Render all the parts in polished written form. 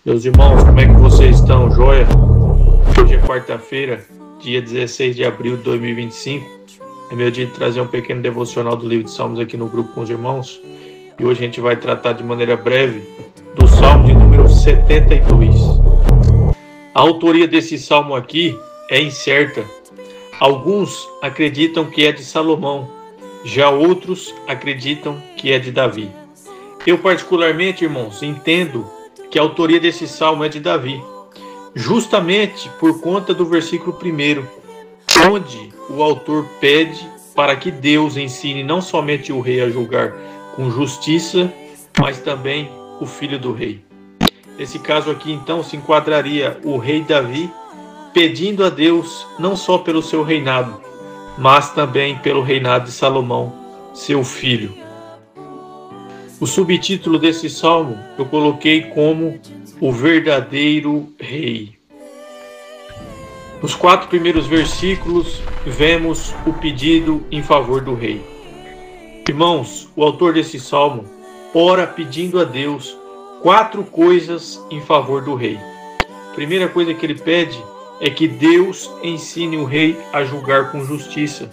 Meus irmãos, como é que vocês estão? Joia? Hoje é quarta-feira, dia 16 de abril de 2025. É meu dia de trazer um pequeno devocional do livro de Salmos aqui no grupo com os irmãos. E hoje a gente vai tratar de maneira breve do Salmo de número 72. A autoria desse salmo aqui é incerta. Alguns acreditam que é de Salomão, já outros acreditam que é de Davi. Eu particularmente, irmãos, entendo que a autoria desse salmo é de Davi, justamente por conta do versículo 1, onde o autor pede para que Deus ensine não somente o rei a julgar com justiça, mas também o filho do rei. Nesse caso aqui, então, se enquadraria o rei Davi pedindo a Deus não só pelo seu reinado, mas também pelo reinado de Salomão, seu filho. O subtítulo desse salmo eu coloquei como o verdadeiro rei. Nos 4 primeiros versículos vemos o pedido em favor do rei. Irmãos, o autor desse salmo ora pedindo a Deus 4 coisas em favor do rei. A primeira coisa que ele pede é que Deus ensine o rei a julgar com justiça.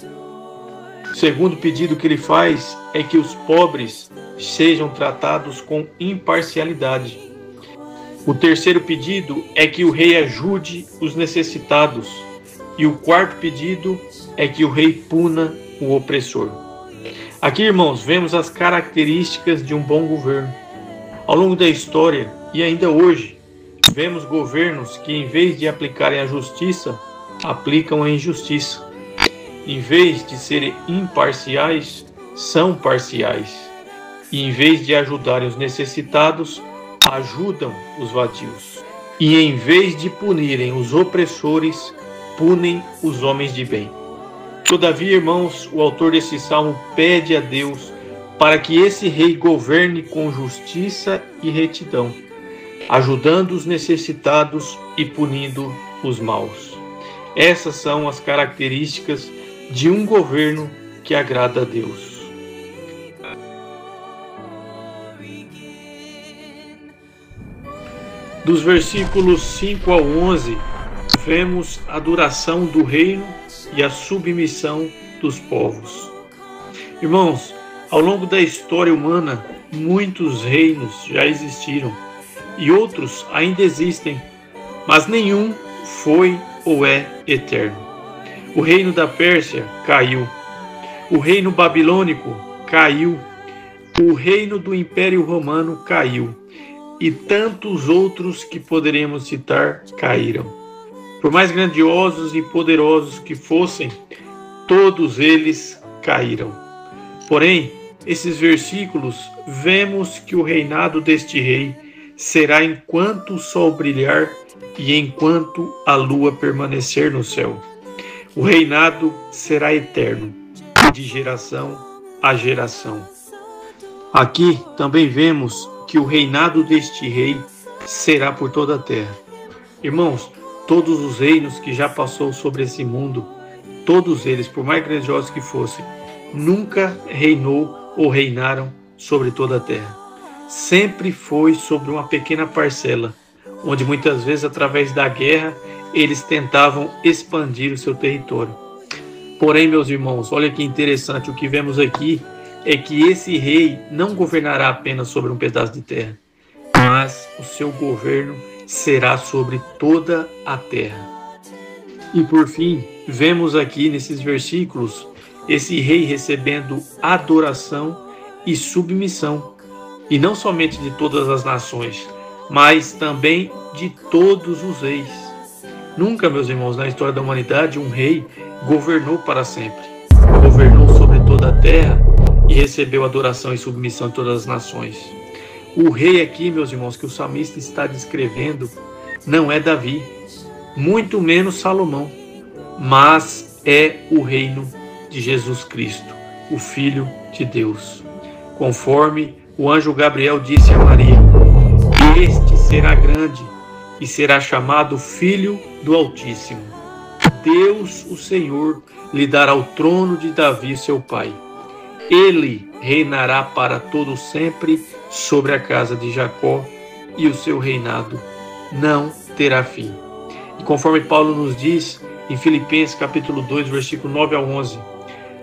O segundo pedido que ele faz é que os pobres sejam tratados com imparcialidade. O terceiro pedido é que o rei ajude os necessitados. E o quarto pedido é que o rei puna o opressor. Aqui, irmãos, vemos as características de um bom governo. Ao longo da história e ainda hoje, vemos governos que, em vez de aplicarem a justiça, aplicam a injustiça. Em vez de serem imparciais, são parciais. E em vez de ajudarem os necessitados, ajudam os vadios. E em vez de punirem os opressores, punem os homens de bem. Todavia, irmãos, o autor desse salmo pede a Deus para que esse rei governe com justiça e retidão, ajudando os necessitados e punindo os maus. Essas são as características de um governo que agrada a Deus. Dos versículos 5 ao 11, vemos a duração do reino e a submissão dos povos. Irmãos, ao longo da história humana, muitos reinos já existiram e outros ainda existem, mas nenhum foi ou é eterno. O reino da Pérsia caiu, o reino babilônico caiu, o reino do Império Romano caiu, e tantos outros que poderemos citar caíram. Por mais grandiosos e poderosos que fossem, todos eles caíram. Porém, esses versículos, vemos que o reinado deste rei será enquanto o sol brilhar e enquanto a lua permanecer no céu. O reinado será eterno, de geração a geração. Aqui também vemos que o reinado deste rei será por toda a terra. Irmãos, todos os reinos que já passou sobre esse mundo, todos eles, por mais grandiosos que fossem, nunca reinou ou reinaram sobre toda a terra. Sempre foi sobre uma pequena parcela, onde muitas vezes, através da guerra, eles tentavam expandir o seu território. Porém, meus irmãos, olha que interessante, o que vemos aqui é que esse rei não governará apenas sobre um pedaço de terra, mas o seu governo será sobre toda a terra. E por fim, vemos aqui nesses versículos esse rei recebendo adoração e submissão, e não somente de todas as nações, mas também de todos os reis. Nunca, meus irmãos, na história da humanidade, um rei governou para sempre. Governou sobre toda a terra e recebeu adoração e submissão de todas as nações. O rei aqui, meus irmãos, que o salmista está descrevendo, não é Davi, muito menos Salomão, mas é o reino de Jesus Cristo, o Filho de Deus. Conforme o anjo Gabriel disse a Maria, este será grande e será chamado Filho do Altíssimo. Deus, o Senhor, lhe dará o trono de Davi, seu pai. Ele reinará para todo sempre sobre a casa de Jacó, e o seu reinado não terá fim. E conforme Paulo nos diz em Filipenses capítulo 2, versículo 9 a 11,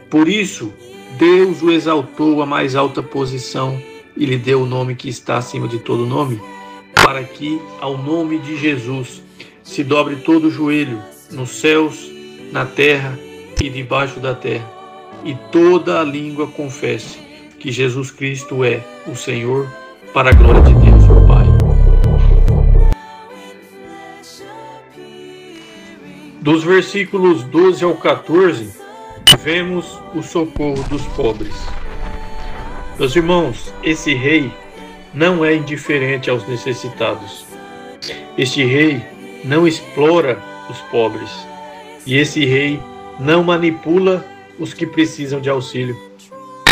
por isso Deus o exaltou à mais alta posição e lhe deu o nome que está acima de todo nome, para que ao nome de Jesus se dobre todo o joelho nos céus, na terra e debaixo da terra, e toda a língua confesse que Jesus Cristo é o Senhor, para a glória de Deus, o Pai. Dos versículos 12 ao 14, vemos o socorro dos pobres. Meus irmãos, esse rei não é indiferente aos necessitados. Este rei não explora os pobres. E esse rei não manipula os que precisam de auxílio.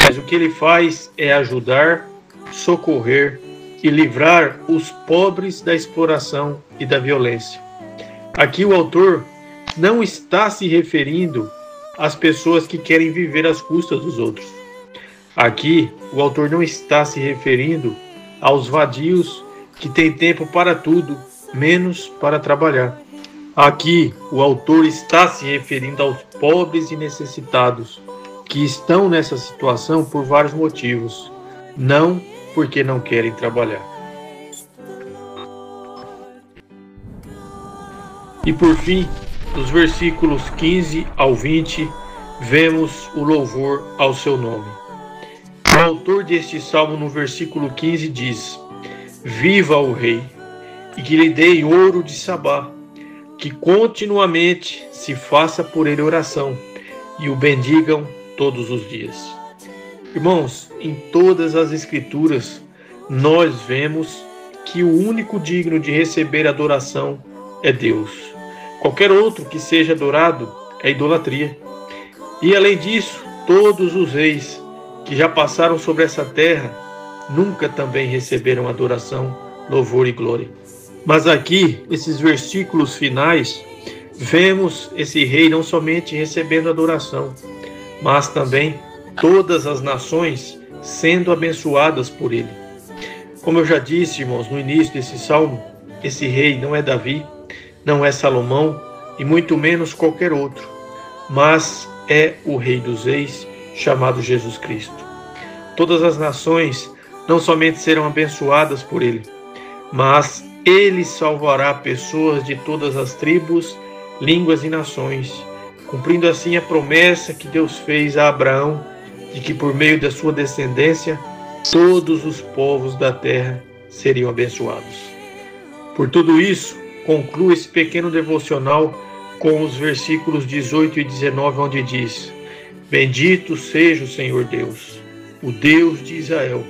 Mas o que ele faz é ajudar, socorrer e livrar os pobres da exploração e da violência. Aqui o autor não está se referindo às pessoas que querem viver às custas dos outros. Aqui o autor não está se referindo aos vadios que têm tempo para tudo, menos para trabalhar. Aqui o autor está se referindo aos pobres e necessitados, que estão nessa situação por vários motivos, não porque não querem trabalhar. E por fim, dos versículos 15 ao 20, vemos o louvor ao seu nome. O autor deste salmo, no versículo 15, diz: Viva o Rei, e que lhe dei ouro de Sabá, que continuamente se faça por ele oração, e o bendigam todos os dias. Irmãos, em todas as Escrituras, nós vemos que o único digno de receber adoração é Deus. Qualquer outro que seja adorado é idolatria. E além disso, todos os reis que já passaram sobre essa terra nunca também receberam adoração, louvor e glória. Mas aqui, esses versículos finais, vemos esse rei não somente recebendo adoração, mas também todas as nações sendo abençoadas por ele. Como eu já disse, irmãos, no início desse salmo, esse rei não é Davi, não é Salomão e muito menos qualquer outro, mas é o Rei dos Reis, chamado Jesus Cristo. Todas as nações não somente serão abençoadas por ele, mas ele salvará pessoas de todas as tribos, línguas e nações, cumprindo assim a promessa que Deus fez a Abraão, de que por meio da sua descendência, todos os povos da terra seriam abençoados. Por tudo isso, concluo esse pequeno devocional com os versículos 18 e 19, onde diz: Bendito seja o Senhor Deus, o Deus de Israel,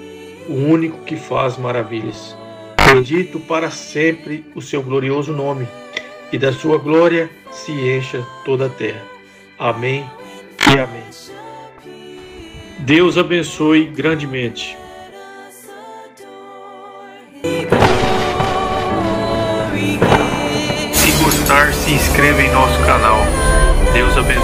o único que faz maravilhas. Bendito para sempre o seu glorioso nome, e da sua glória se encha toda a terra. Amém e amém. Deus abençoe grandemente. Se gostar, se inscreva em nosso canal. Deus abençoe.